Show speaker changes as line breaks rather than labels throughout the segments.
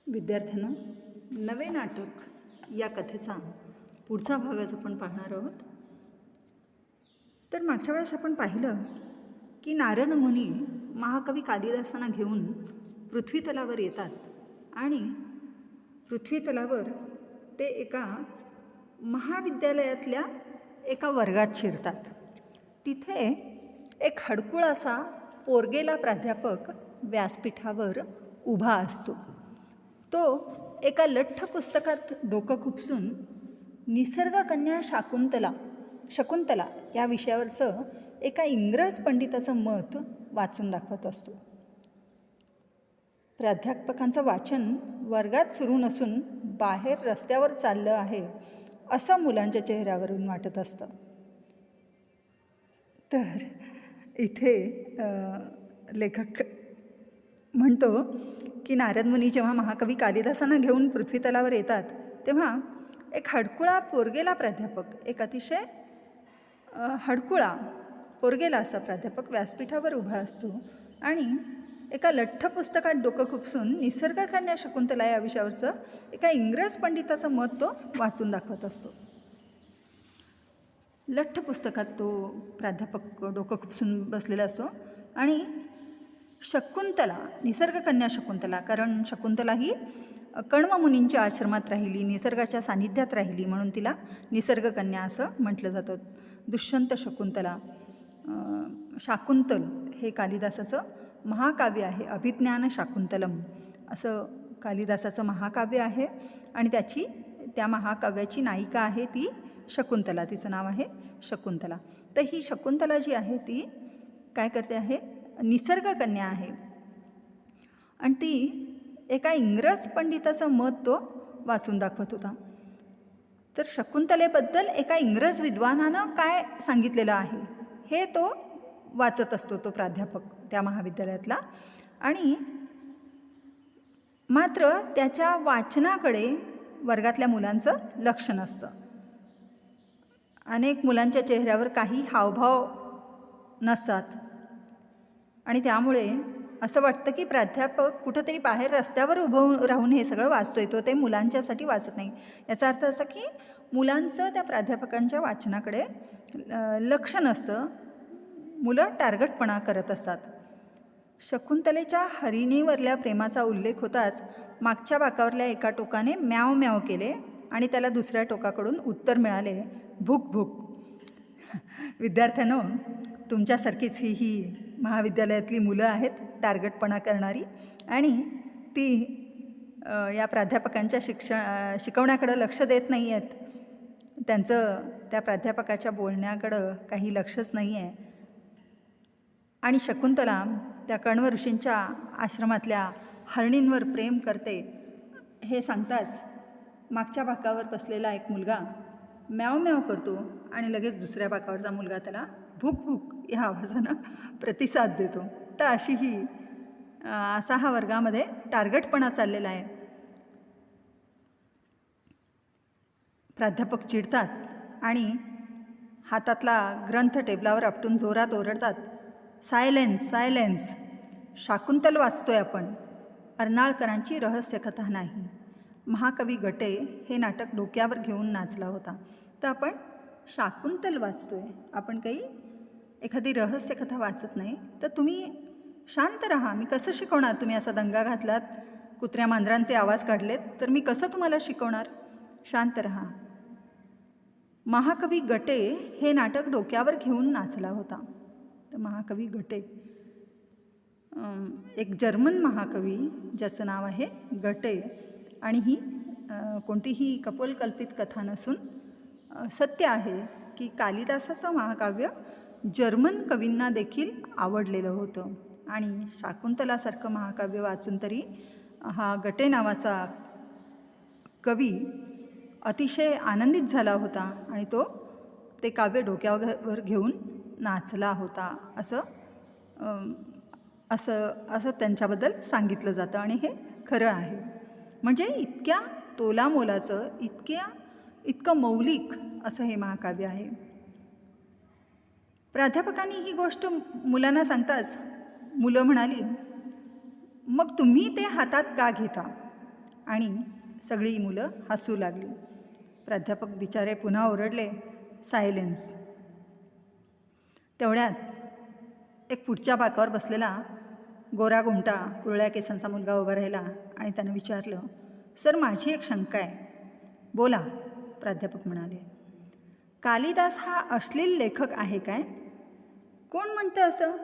विद्यार्थ्यांनो, नवे नाटक या कथेचा पुढचा भाग आज आपण पाहणार आहोत. तर मागच्या वेळेस आपण पाहिलं की नारद मुनी महाकवी कालिदासांना घेऊन पृथ्वी तलावर येतात आणि पृथ्वी तलावर ते एका महाविद्यालयातल्या एका वर्गात शिरतात. तिथे एक हडकुळ असा पोरगेला प्राध्यापक व्यासपीठावर उभा असतो. तो एका लठ्ठ पुस्तकात डोकं खुपसून निसर्गकन्या शकुंतला या विषयावरचं एका इंग्रज पंडिताचं मत वाचून दाखवत असतो. प्राध्यापकांचं वाचन वर्गात सुरू नसून बाहेर रस्त्यावर चाललं आहे असं मुलांच्या चेहऱ्यावरून वाटत असतं. तर इथे लेखक म्हणतो की नारद मुनी जेव्हा महाकवी कालिदासांना घेऊन पृथ्वी तलावर येतात तेव्हा एक हडकुळा पोरगेला प्राध्यापक, एक अतिशय हडकुळा पोरगेला असा प्राध्यापक व्यासपीठावर उभा असतो आणि एका लठ्ठ पुस्तकात डोकं खुपसून निसर्गकन्या शकुंतला या विषयावरचं एका इंग्रज पंडिताचं मत तो वाचून दाखवत असतो. लठ्ठ पुस्तकात तो प्राध्यापक डोकं खुपसून बसलेला असतो आणि शकुंतला, निसर्गकन्या शकुंतला, कारण शकुंतला ही कण्व मुनींच्या आश्रमात राहिली, निसर्गाच्या सान्निध्यात राहिली म्हणून तिला निसर्गकन्या असं म्हटलं जातं. दुष्यंत शकुंतला, शाकुंतल हे कालिदासाचं महाकाव्य आहे. अभिज्ञान शाकुंतलम असं कालिदासाचं महाकाव्य आहे आणि त्या महाकाव्याची नायिका आहे ती शकुंतला, तिचं नाव आहे शकुंतला. तर ही शकुंतला जी आहे ती काय करते आहे, निसर्गकन्या आहे आणि ती एका इंग्रज पंडिताचं मत तो वाचून दाखवत होता. तर शकुंतलेबद्दल एका इंग्रज विद्वानानं काय सांगितलेलं आहे हे तो वाचत असतो, तो प्राध्यापक त्या महाविद्यालयातला. आणि मात्र त्याच्या वाचनाकडे वर्गातल्या मुलांचं लक्ष नसतं. अनेक मुलांच्या चेहऱ्यावर काही हावभाव नसतात आणि त्यामुळे असं वाटतं की प्राध्यापक कुठंतरी बाहेर रस्त्यावर उभं राहून हे सगळं वाचतोय, तो ते मुलांच्यासाठी वाचत नाही. याचा अर्थ असा की मुलांचं त्या प्राध्यापकांच्या वाचनाकडे लक्ष नसतं, मुलं टार्गटपणा करत असतात. शकुंतलेच्या हरिणीवरल्या प्रेमाचा उल्लेख होताच मागच्या बाकावरल्या एका टोकाने म्याव म्याव केले आणि त्याला दुसऱ्या टोकाकडून उत्तर मिळाले, भूक भूक. विद्यार्थ्यांनो, तुमच्यासारखीच ही महाविद्यालयातली मुलं आहेत टार्गटपणा करणारी आणि ती या प्राध्यापकांच्या शिकवण्याकडं लक्ष देत नाही आहेत. त्या प्राध्यापकाच्या बोलण्याकडं काही लक्षच नाही आहे. आणि शकुंतला त्या कण्व ऋषींच्या आश्रमातल्या हरणींवर प्रेम करते हे सांगताच मागच्या बाकावर बसलेला एक मुलगा म्याव म्याव करतो आणि लगेच दुसऱ्या बाकावरचा मुलगा त्याला भूक भूक या आवाजानं प्रतिसाद देतो. तर असा हा वर्गामध्ये टार्गटपणा चाललेला आहे. प्राध्यापक चिडतात आणि हातातला ग्रंथ टेबलावर आपटून जोरात ओरडतात, सायलेन्स सायलेन्स, शाकुंतल वाचतोय आपण, अर्नाळकरांची रहस्यकथा नाही. महाकवी गटे हे नाटक डोक्यावर घेऊन नाचला होता. तर आपण शाकुंतल वाचतोय, आपण काही एखादी रहस्यकथा वाचत नाही. तर तुम्ही शांत राहा, मी कसं शिकवणार? तुम्ही असा दंगा घातलात, कुत्र्या मांजरांचे आवाज काढलेत, तर मी कसं तुम्हाला शिकवणार? शांत राहा. महाकवी गटे हे नाटक डोक्यावर घेऊन नाचला होता. तर महाकवी गटे एक जर्मन महाकवी ज्याचं नाव आहे गटे आणि ही कोणतीही कपोलकल्पित कथा नसून सत्य आहे की कालिदासाचं महाकाव्य जर्मन कवींना देखील आवडलेलं होतं आणि शाकुंतलासारखं महाकाव्य वाचून तरी हा गटे नावाचा कवी अतिशय आनंदित झाला होता आणि तो ते काव्य डोक्यावर घेऊन नाचला होता असं त्यांच्याबद्दल सांगितलं जातं आणि हे खरं आहे. म्हणजे इतक्या तोलामोलाचं, इतकं मौलिक असं हे महाकाव्य आहे. प्राध्यापकांनी ही गोष्ट मुलांना सांगताच मुलं म्हणाली, मग तुम्ही ते हातात का घेता? आणि सगळी मुलं हसू लागली. प्राध्यापक बिचारे पुन्हा ओरडले, सायलेन्स. तेवढ्यात एक पुढच्या बाकावर बसलेला गोरा गुमटा कुरळ्या केसांचा मुलगा उभा राहिला आणि त्यानं विचारलं, सर माझी एक शंका आहे. बोला, प्राध्यापक म्हणाले. कालिदास हा अश्लील लेखक आहे काय? कोण म्हणतं असं?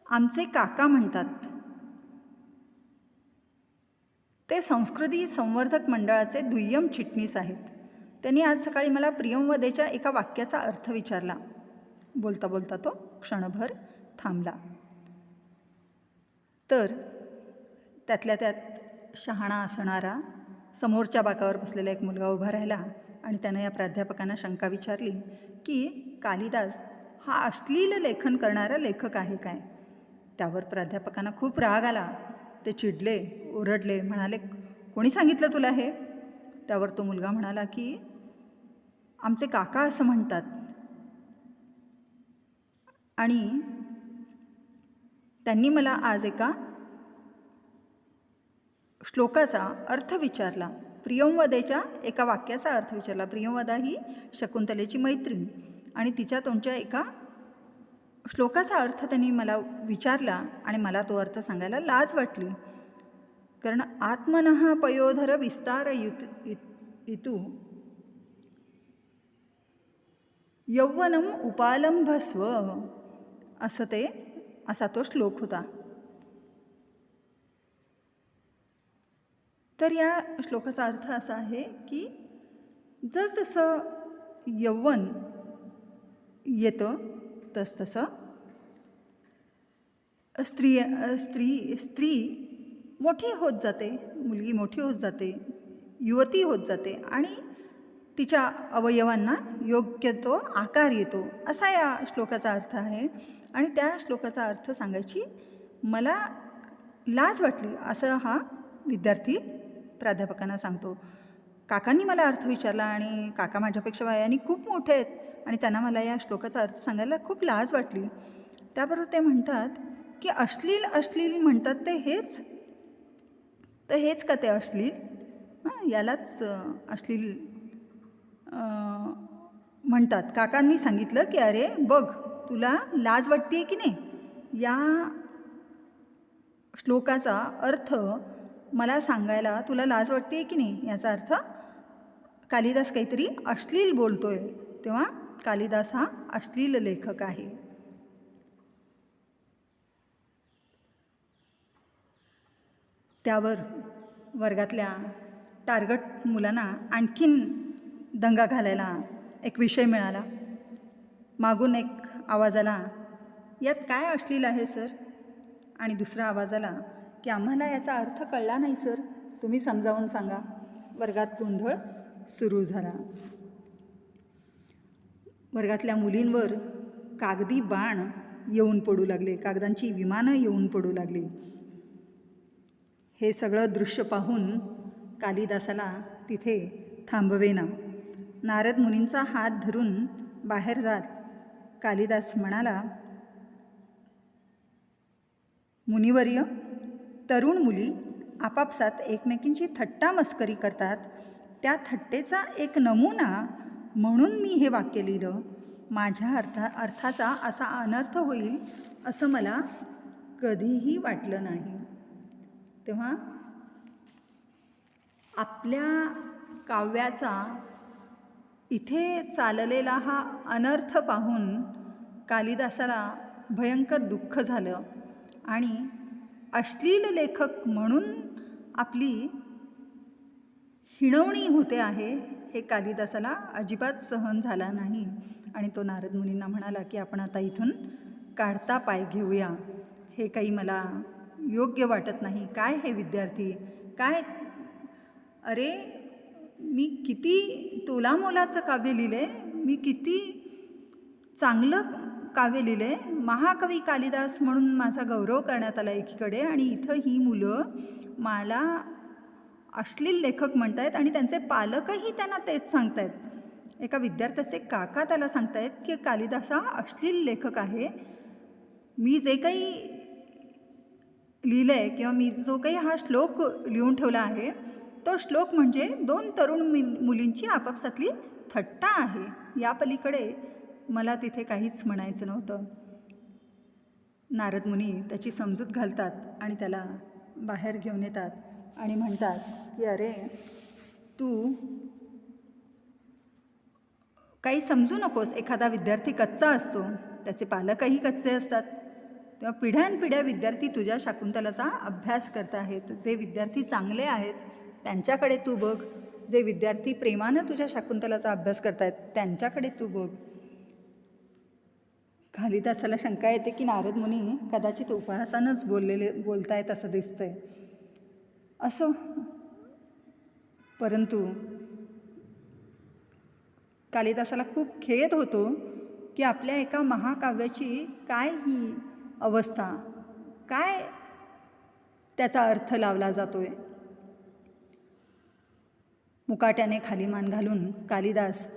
आमचे काका म्हणतात. ते संस्कृती संवर्धक मंडळाचे दुय्यम चिटणीस आहेत. त्यांनी आज सकाळी मला प्रियंवदेच्या एका वाक्याचा अर्थ विचारला. बोलता बोलता तो क्षणभर थांबला. तर त्यातल्या त्यात शहाणा असणारा समोरच्या बाकावर बसलेला एक मुलगा उभा राहिला आणि त्यानं या प्राध्यापकांना शंका विचारली की कालिदास हा अश्लील लेखन करणारा लेखक आहे काय? त्यावर प्राध्यापकांना खूप राग आला. ते चिडले, ओरडले, म्हणाले, कोणी सांगितलं तुला हे? त्यावर तो मुलगा म्हणाला की आमचे काका असं म्हणतात. आणि त्यांनी मला आज एका श्लोकाचा अर्थ विचारला, प्रियंवदेच्या एका वाक्याचा अर्थ विचारला. प्रियंवदा ही शकुंतलेची मैत्रीण आणि तिच्या तोंडच्या एका श्लोकाचा अर्थ त्यांनी मला विचारला आणि मला तो अर्थ सांगायला लाज वाटली. कारण आत्मनः पयोधर विस्तार इतू यौवनम उपालंभस्व असा तो श्लोक होता. तर या श्लोकाचा अर्थ असा आहे की जसजसं यौवन येतं तसतसं स्त्री मोठी होत जाते, मुलगी मोठी होत जाते, युवती होत जाते आणि तिच्या अवयवांना योग्य तो आकार येतो, असा या श्लोकाचा अर्थ आहे. आणि त्या श्लोकाचा अर्थ सांगायची मला लाज वाटली, असं हा विद्यार्थी प्राध्यापकांना सांगतो. काकांनी मला अर्थ विचारला आणि काका माझ्यापेक्षा वयाने खूप मोठे आहेत आणि त्यांना मला या श्लोकाचा अर्थ सांगायला खूप लाज वाटली. त्याबरोबर ते म्हणतात की अश्लील म्हणतात ते हेच, तर हेच का ते अश्लील? यालाच अश्लील म्हणतात. काकांनी सांगितलं की अरे बघ, तुला लाज वाटते की नाही? या श्लोकाचा अर्थ मला सांगायला तुला लाज वाटते की नाही? याचा अर्थ कालिदास काहीतरी अश्लील बोलतोय, तेव्हा कालिदास हा अश्लील लेखक आहे. त्यावर वर्गातल्या टार्गट मुलांना आणखीन दंगा घालायला एक विषय मिळाला. मागून एक आवाज आला, यात काय अश्लील आहे सर? आणि दुसरा आवाज आला की आम्हाला याचा अर्थ कळला नाही सर, तुम्ही समजावून सांगा. वर्गात गोंधळ सुरू झाला. वर्गातल्या मुलींवर कागदी बाण येऊन पडू लागले, कागदांची विमानं येऊन पडू लागली. हे सगळं दृश्य पाहून कालिदासाला तिथे थांबवेना. नारद मुनींचा हात धरून बाहेर जात कालिदास म्हणाला, मुनिवर्य, तरुण मुली आपापसात एकमेकींची थट्टा मस्करी करतात, त्या थट्टेचा एक नमुना म्हणून मी हे वाक्य लिहिलं. माझ्या अर्थाचा असा अनर्थ होईल असं मला कधीही वाटलं नाही. तेव्हा आपल्या काव्याचा इथे चाललेला हा अनर्थ पाहून कालिदासाला भयंकर दुःख झालं आणि अश्लील लेखक म्हणून आपली हिणवणी होते आहे हे कालिदासाला अजिबात सहन झाला नाही. आणि तो नारद मुनींना म्हणाला की आपण आता इथून काढता पाय घेऊया, हे काही मला योग्य वाटत नाही. काय हे विद्यार्थी, काय, अरे मी किती तोलामोलाचं काव्य लिहिलं आहे, मी किती चांगलं काव्य लिहिलं आहे, महाकवी कालिदास म्हणून माझा गौरव करण्यात आला एकीकडे, आणि इथं ही मुलं मला अश्लील लेखक म्हणत आहेत आणि त्यांचे पालकही त्यांना तेच सांगत आहेत. एका विद्यार्थ्याचे काका त्याला सांगत आहेत की कालिदास हा अश्लील लेखक आहे. मी जे काही लिहिलं आहे किंवा मी जो काही हा श्लोक लिहून ठेवला आहे तो श्लोक म्हणजे 2 तरुण मुलींची आपापसातली थट्टा आहे. या पलीकडे मला तिथे काहीच म्हणायचं नव्हतं. नारद मुनी त्याची समजूत घालतात आणि त्याला बाहेर घेऊन येतात आणि म्हणतात की अरे तू काही समजू नकोस. एखादा विद्यार्थी कच्चा असतो, त्याचे पालकही कच्चे असतात, तेव्हा पिढ्यानपिढ्या विद्यार्थी तुझ्या शाकुंतलाचा अभ्यास करत आहेत. जे विद्यार्थी चांगले आहेत त्यांच्याकडे तू बघ, जे विद्यार्थी प्रेमानं तुझ्या शाकुंतलाचा अभ्यास करतायत त्यांच्याकडे तू बघ. कालिदासाला शंका येते की नारद मुनी कदाचित उपहासानंच बोलतायत असं दिसतंय. असो, परंतु कालिदासाला खूप खेद होतो की आपल्या एका महाकाव्याची काय ही अवस्था, काय त्याचा अर्थ लावला जातोय. मुकाट्याने खाली मान घालून कालिदास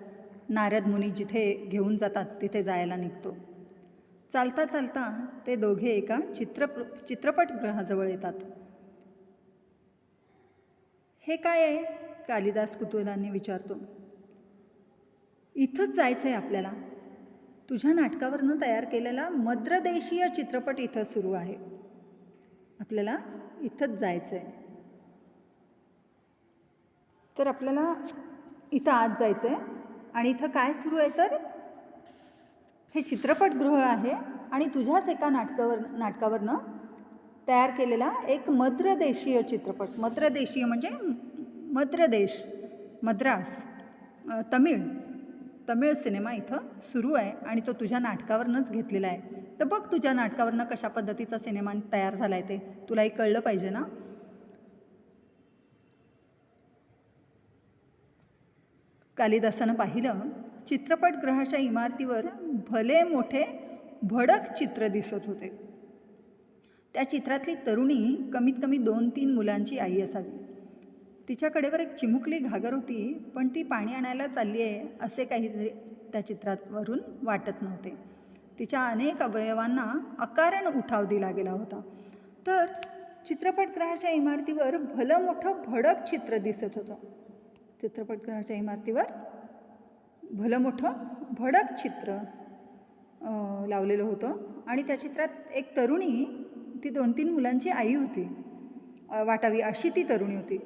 नारद मुनी जिथे घेऊन जातात तिथे जायला निघतो. चालता चालता ते दोघे एका चित्रपटगृहाजवळ येतात. हे काय आहे? कालिदास कुतूहलाने विचारतो. इथंच जायचं आहे आपल्याला. तुझ्या नाटकावरनं तयार केलेला मद्रदेशीय चित्रपट इथं सुरू आहे. आपल्याला इथंच जायचं आहे. तर आपल्याला इथं आत जायचं आहे आणि इथं काय सुरू आहे तर हे चित्रपटगृह आहे आणि तुझ्याच एका नाटकावरनं तयार केलेला एक मद्रदेशीय चित्रपट. मद्रदेशीय म्हणजे मद्रदेश, मद्रास, तमिळ सिनेमा इथं सुरू आहे आणि तो तुझ्या नाटकावरनंच घेतलेला आहे. तर बघ तुझ्या नाटकावरनं कशा पद्धतीचा सिनेमा तयार झाला आहे ते तुलाही कळलं पाहिजे ना. कालिदासानं पाहिलं, चित्रपटगृहाच्या इमारतीवर भले मोठे भडक चित्र दिसत होते. त्या चित्रातली तरुणी कमीत कमी 2-3 मुलांची आई असावी. तिच्याकडेवर एक चिमुकली घागर होती, पण ती पाणी आणायला चालली आहे असे काहीतरी त्या चित्रावरून वाटत नव्हते. तिच्या अनेक अवयवांना अकारण उठाव दिला गेला होता. तर चित्रपटगृहाच्या इमारतीवर भलं मोठं भडक चित्र दिसत होतं. चित्रपटगृहाच्या इमारतीवर भलं मोठं भडक चित्र लावलेलं होतं आणि त्या चित्रात एक तरुणी, ती 2-3 मुलांची आई होती वाटावी अशी ती तरुणी होती.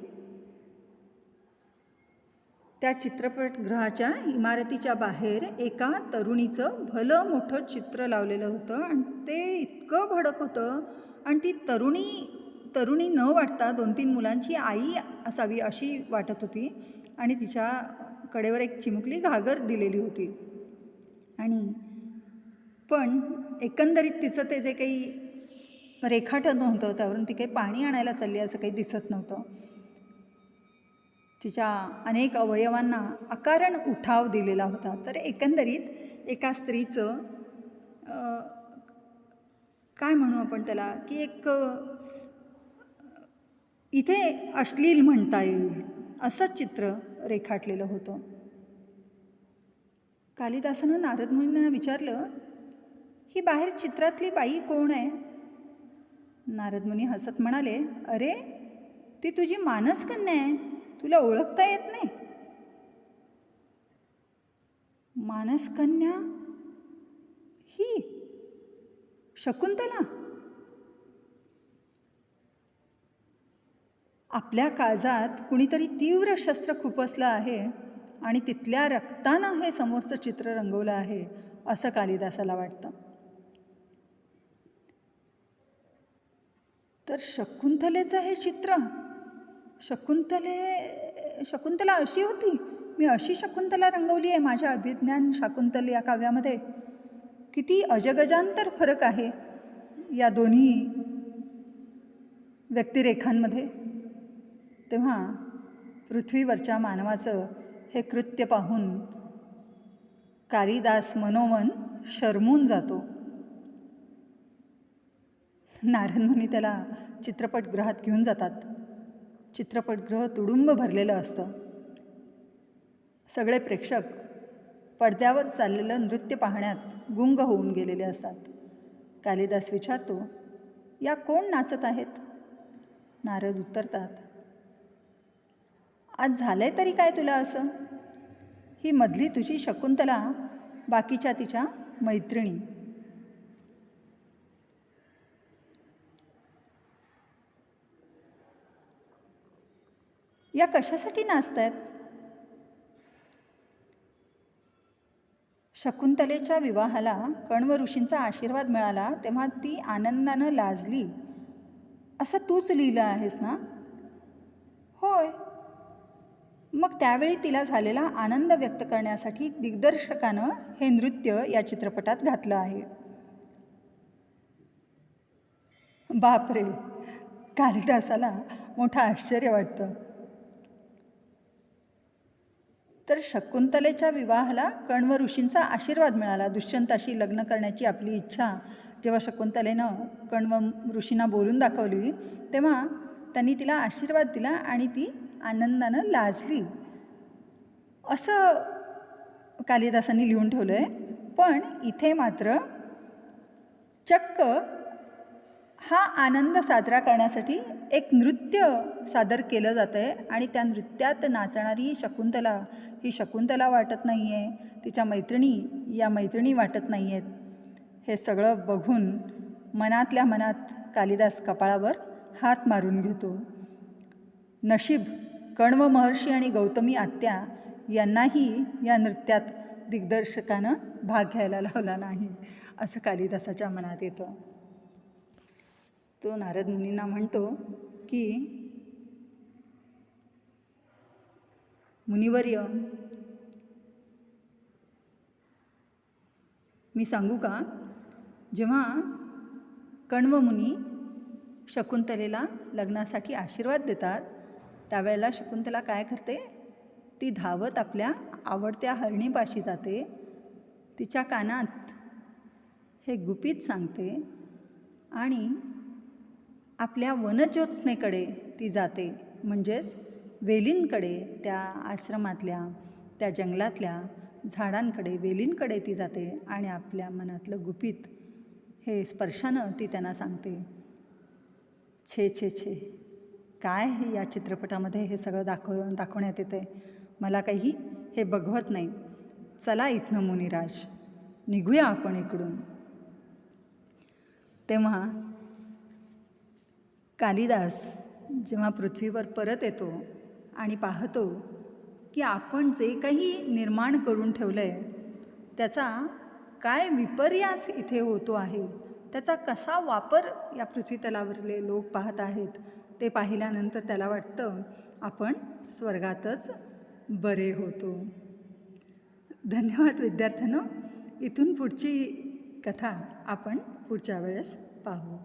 त्या चित्रपटगृहाच्या इमारतीच्या बाहेर एका तरुणीचं भलं मोठं चित्र लावलेलं होतं आणि ते इतकं भडक होतं आणि ती तरुणी न वाटता 2-3 मुलांची आई असावी अशी वाटत होती आणि तिच्या कडेवर एक चिमुकली घागर दिलेली होती. आणि पण एकंदरीत तिचं ते जे काही रेखाटन होतं त्यावरून ती काही पाणी आणायला चालली असं काही दिसत नव्हतं. तिच्या अनेक अवयवांना अकारण उठाव दिलेला होता. तर एकंदरीत एका स्त्रीचं काय म्हणू आपण त्याला की एक इथे अश्लील म्हणता येईल असं चित्र रेखाटलेलं होतं. कालिदासानं नारद मुनींना विचारलं, ही बाहेर चित्रातली बाई कोण आहे? नारद मुनी हसत म्हणाले, अरे ती तुझी मानसकन्या आहे, तुला ओळखता येत नाही? मानसकन्या ही शकुंतला? आपल्या काळजात कुणीतरी तीव्र शस्त्र खुपसलं आहे आणि तिथल्या रक्तानं हे समोरचं चित्र रंगवलं आहे असं कालिदासाला वाटतं. तर शकुंतलेचं हे चित्र, शकुंतला अशी होती, मी अशी शकुंतला रंगवली आहे माझ्या अभिज्ञान शाकुंतल या काव्यामध्ये. किती अजगजांतर फरक आहे या दोन्ही व्यक्तिरेखांमध्ये. तेव्हा पृथ्वीवरच्या मानवाचं हे कृत्य पाहून कालिदास मनोमन शरमून जातो. नारद मुनी त्याला चित्रपटगृहात घेऊन जातात. चित्रपटगृह तुडुंब भरलेलं असतं. सगळे प्रेक्षक पडद्यावर चाललेलं नृत्य पाहण्यात गुंग होऊन गेलेले असतात. कालिदास विचारतो, या कोण नाचत आहेत? नारद उत्तरतात, आज झालंय तरी काय तुला असं? ही मधली तुझी शकुंतला, बाकीच्या तिच्या मैत्रिणी. या कशासाठी नाचतायत? शकुंतलेच्या विवाहाला कण्व ऋषींचा आशीर्वाद मिळाला तेव्हा ती आनंदानं लाजली असं तूच लिहिलं आहेस ना? होय. मग त्यावेळी तिला झालेला आनंद व्यक्त करण्यासाठी दिग्दर्शकानं हे नृत्य या चित्रपटात घातलं आहे. बापरे, कालिदासाला मोठं आश्चर्य वाटतं. तर शकुंतलेच्या विवाहाला कण्व ऋषींचा आशीर्वाद मिळाला. दुष्यंताशी लग्न करण्याची आपली इच्छा जेव्हा शकुंतलेनं कण्व ऋषींना बोलून दाखवली तेव्हा त्यांनी तिला आशीर्वाद दिला आणि ती आनंदानं लाजली असं कालिदासांनी लिहून ठेवलं आहे. पण इथे मात्र चक्क हा आनंद साजरा करण्यासाठी एक नृत्य सादर केलं जातं आहे आणि त्या नृत्यात नाचणारी शकुंतला ही शकुंतला वाटत नाही आहे, तिच्या मैत्रिणी या मैत्रिणी वाटत नाही आहेत. हे सगळं बघून मनातल्या मनात कालिदास कपाळावर हात मारून घेतो. नशीब कण्व महर्षी आणि गौतमी आत्या यांनाही या नृत्यात दिग्दर्शकानं भाग घ्यायला लावला नाही असं कालिदासाच्या मनात येतं. तो नारद मुनींना म्हणतो की मुनिवर्य, मी सांगू का? जेव्हा कण्व मुनी शकुंतलेला लग्नासाठी आशीर्वाद देतात त्यावेळेला शकुंतला काय करते? ती धावत आपल्या आवडत्या हरणीपाशी जाते, तिच्या कानात हे गुपित सांगते आणि आपल्या वनज्योत्स्नेकडे ती जाते, म्हणजेच वेलींकडे, त्या आश्रमातल्या त्या जंगलातल्या झाडांकडे वेलींकडे ती जाते आणि आपल्या मनातलं गुपित हे स्पर्शानं ती त्यांना सांगते. छे छे छे, काय हे या चित्रपटामध्ये हे सगळं दाखवण्यात येते, मला काही हे बघवत नाही. चला इथनं मुनिराज, निघूया आपण इकडून. तेव्हा कालिदास जेव्हा पृथ्वीवर परत येतो आणि पाहतो की आपण जे काही निर्माण करून ठेवलं आहे त्याचा काय विपर्यास इथे होतो आहे, त्याचा कसा वापर या पृथ्वीतलावरले लोक पाहत आहेत ते पाहिल्यानंतर त्याला वाटतं आपण स्वर्गातच बरे होतो. धन्यवाद विद्यार्थ्यांनो. इथून पुढची कथा आपण पुढच्या वेळेस पाहू.